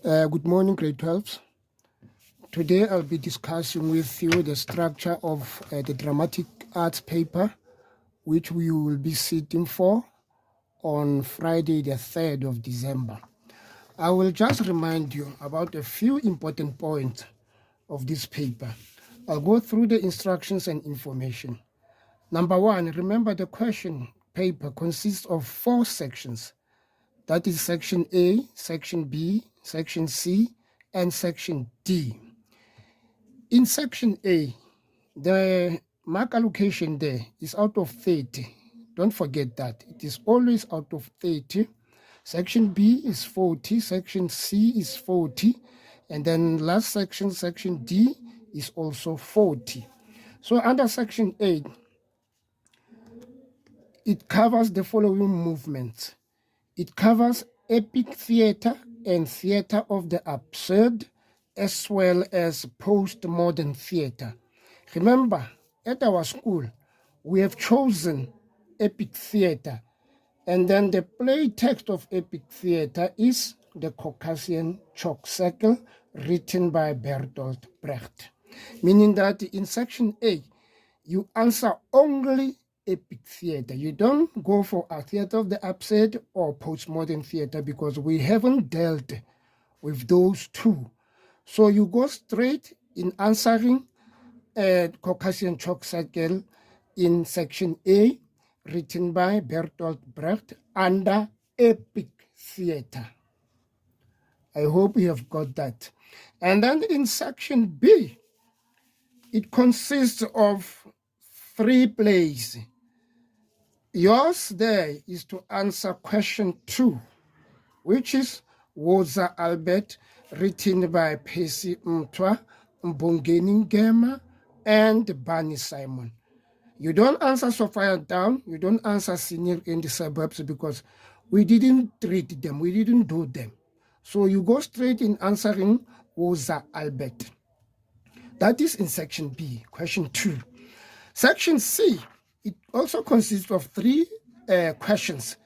Good morning, grade 12s. Today I'll be discussing with you the structure of the dramatic arts paper, which we will be sitting for on Friday, the 3rd of December. I will just remind you about a few important points of this paper. I'll go through the instructions and information. Number one, remember the question paper consists of 4 sections. That is section A, section B, section C, and section D. In section A, the mark allocation there is out of 30. Don't forget that. It is always out of 30. Section B is 40, section C is 40, and then last section, section D, is also 40. So under section A, it covers the following movements. It covers epic theater and theater of the absurd, as well as postmodern theater. Remember, at our school, we have chosen epic theater, and then the play text of epic theater is the Caucasian Chalk Circle, written by Bertolt Brecht, meaning that in section A, you answer only epic theater. You don't go for a theater of the absurd or postmodern theater because we haven't dealt with those two. So you go straight in answering Caucasian Chalk Circle in section A, written by Bertolt Brecht, under epic theater. I hope you have got that. And then in section B, it consists of 3 plays. Yours there is to answer question 2, which is Woza Albert, written by Percy Mtwa, Mbongeni Ngema, and Barney Simon. You don't answer Sophia Down, you don't answer Senior in the Suburbs because we didn't treat them, we didn't do them. So you go straight in answering Woza Albert. That is in section B, question 2. Section C, it also consists of 3 questions,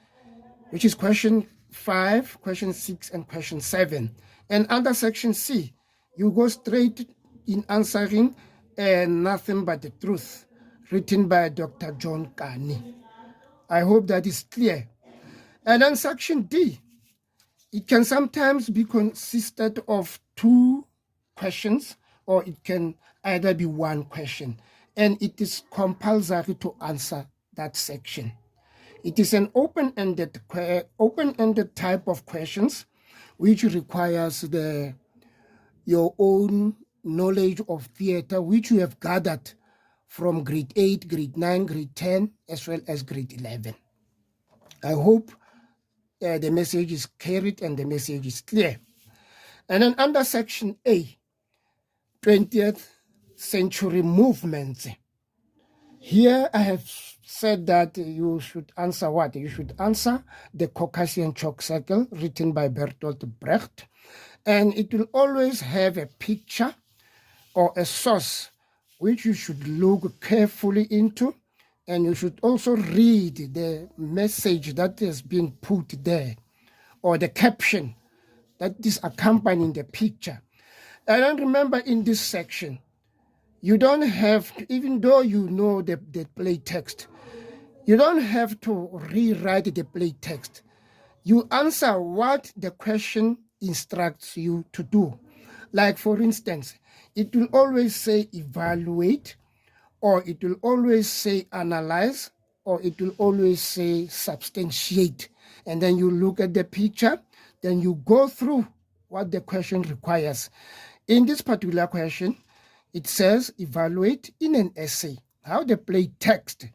which is question 5, question 6, and question 7. And under section C, you go straight in answering Nothing But the Truth, written by Dr. John Kani. I hope that is clear. And then section D, it can sometimes be consisted of 2 questions, or it can either be 1 question. And it is compulsory to answer that section. It is an open-ended type of questions, which requires your own knowledge of theater, which you have gathered from grade 8, grade 9, grade 10, as well as grade 11. I hope the message is carried and the message is clear. And then under section A, 20th century movements. Here I have said that you should answer what? You should answer the Caucasian Chalk Circle, written by Bertolt Brecht. And it will always have a picture or a source which you should look carefully into. And you should also read the message that has been put there, or the caption that is accompanying the picture. And then remember, in this section, you don't have to, even though you know the play text, you don't have to rewrite the play text. You answer what the question instructs you to do. Like, for instance, it will always say evaluate, or it will always say analyze, or it will always say substantiate. And then you look at the picture, then you go through what the question requires. In this particular question, it says evaluate in an essay how the play text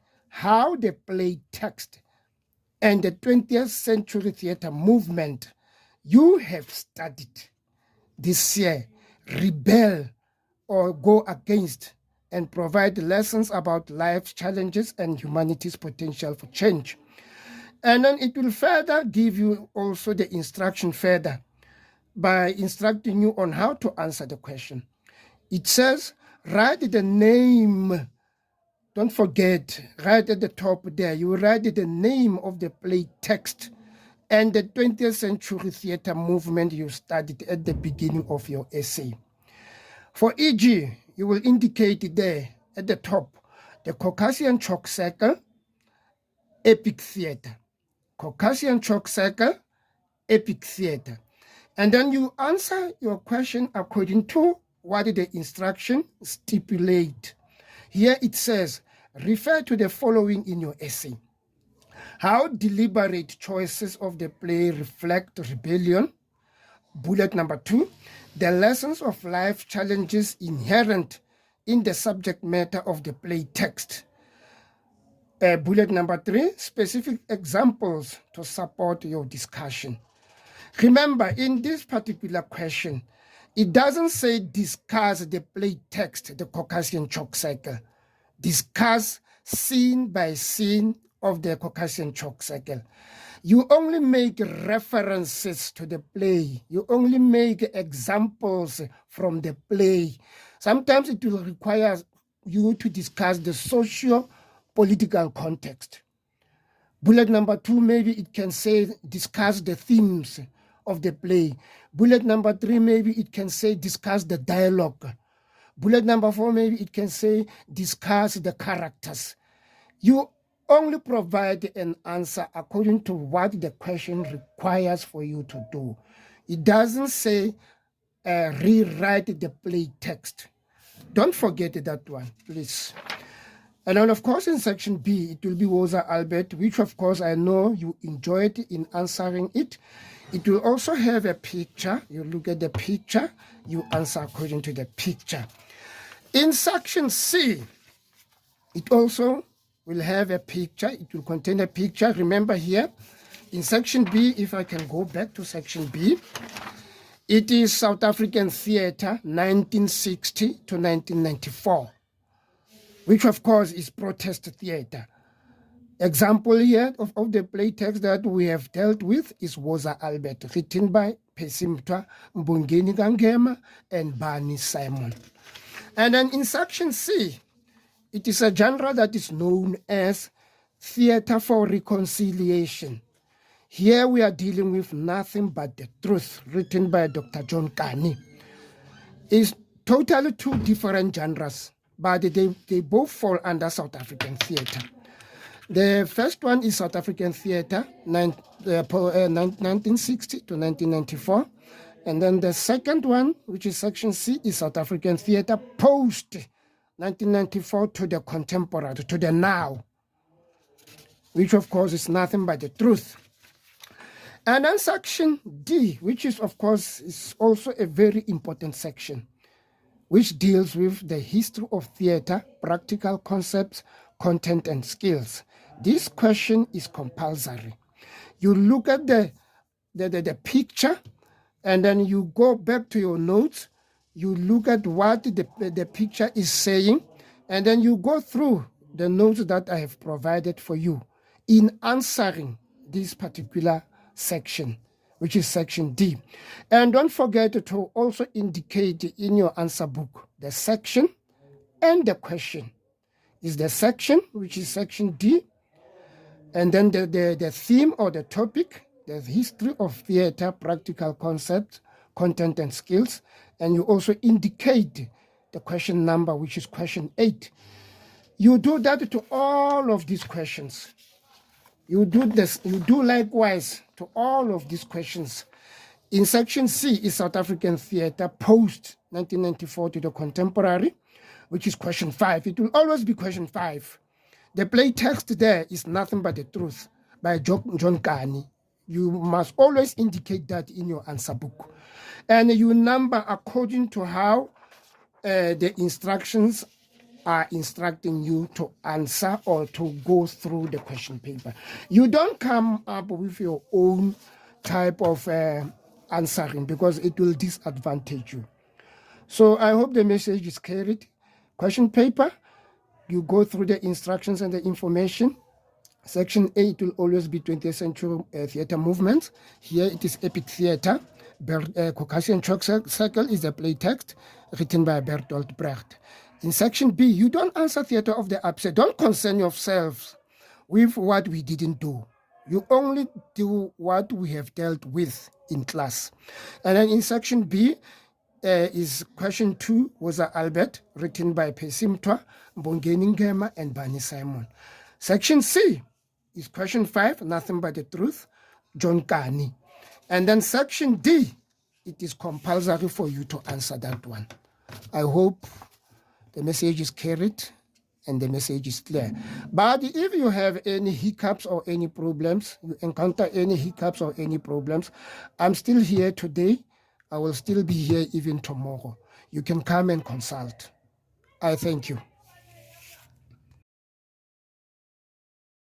and the 20th century theater movement you have studied this year rebel or go against, and provide lessons about life's challenges and humanity's potential for change. And then it will further give you also the instruction further by instructing you on how to answer the question. It says, write the name. Don't forget, right at the top there, you write the name of the play text and the 20th century theater movement you studied at the beginning of your essay. For e.g., you will indicate there at the top the Caucasian chalk circle, epic theater. Caucasian chalk circle, epic theater. And then you answer your question according to what the instruction stipulate. Here it says, refer to the following in your essay. How deliberate choices of the play reflect rebellion. Bullet number 2, the lessons of life challenges inherent in the subject matter of the play text. Bullet number 3, specific examples to support your discussion. Remember, in this particular question, it doesn't say discuss the play text, the Caucasian chalk circle. Discuss scene by scene of the Caucasian chalk circle. You only make references to the play. You only make examples from the play. Sometimes it will require you to discuss the socio-political context. Bullet number 2, maybe it can say discuss the themes of the play. Bullet number 3, maybe it can say discuss the dialogue. Bullet number 4, maybe it can say discuss the characters. You only provide an answer according to what the question requires for you to do. It doesn't say rewrite the play text. Don't forget that one, please. And then, of course, in section B, it will be Woza Albert, which, of course, I know you enjoyed in answering it. It will also have a picture. You look at the picture, you answer according to the picture. In section C, it also will have a picture. It will contain a picture. Remember here, in section B, if I can go back to section B, it is South African theater, 1960 to 1994. Which of course is protest theater. Example here of the play text that we have dealt with is Woza Albert, written by Pesimtwa Mbongeni Gangema and Barney Simon. And then in section C, it is a genre that is known as theater for reconciliation. Here we are dealing with Nothing But the Truth, written by Dr. John Kani. It's totally two different genres, but they both fall under South African theater. The first one is South African theater, 1960 to 1994. And then the second one, which is section C, is South African theater post 1994 to the contemporary, to the now, which of course is Nothing But the Truth. And then section D, which is of course is also a very important section, which deals with the history of theater, practical concepts, content, and skills. This question is compulsory. You look at the picture, and then you go back to your notes, you look at what the picture is saying, and then you go through the notes that I have provided for you in answering this particular section, which is section D. And don't forget to also indicate in your answer book the section and the question. Is the section, which is section D, and then the theme or the topic, the history of theater, practical concepts, content, and skills. And you also indicate the question number, which is question 8. You do that to all of these questions. You do likewise to all of these questions. In section C is South African theater post 1994 to the contemporary, which is question 5. It will always be question 5. The play text there is Nothing But the Truth by John Kani. You must always indicate that in your answer book. And you number according to how the instructions are instructing you to answer or to go through the question paper. You don't come up with your own type of answering, because it will disadvantage you. So I hope the message is carried. Question paper, you go through the instructions and the information. Section A, it will always be 20th century theater movement. Here it is epic theater. Caucasian chalk circle is the play text written by Bertolt Brecht. In section B, you don't answer theater of the upset. Don't concern yourselves with what we didn't do. You only do what we have dealt with in class. And then in section B, is question 2 was Albert, written by Pesimtwa, Mbongeni Ngema, and Bani Simon. Section C is question 5, Nothing But the Truth, John Kani. And then section D, it is compulsory for you to answer that one. I hope the message is carried and the message is clear. But if you have any hiccups or any problems, you encounter any hiccups or any problems, I'm still here today. I will still be here even tomorrow. You can come and consult. I thank you.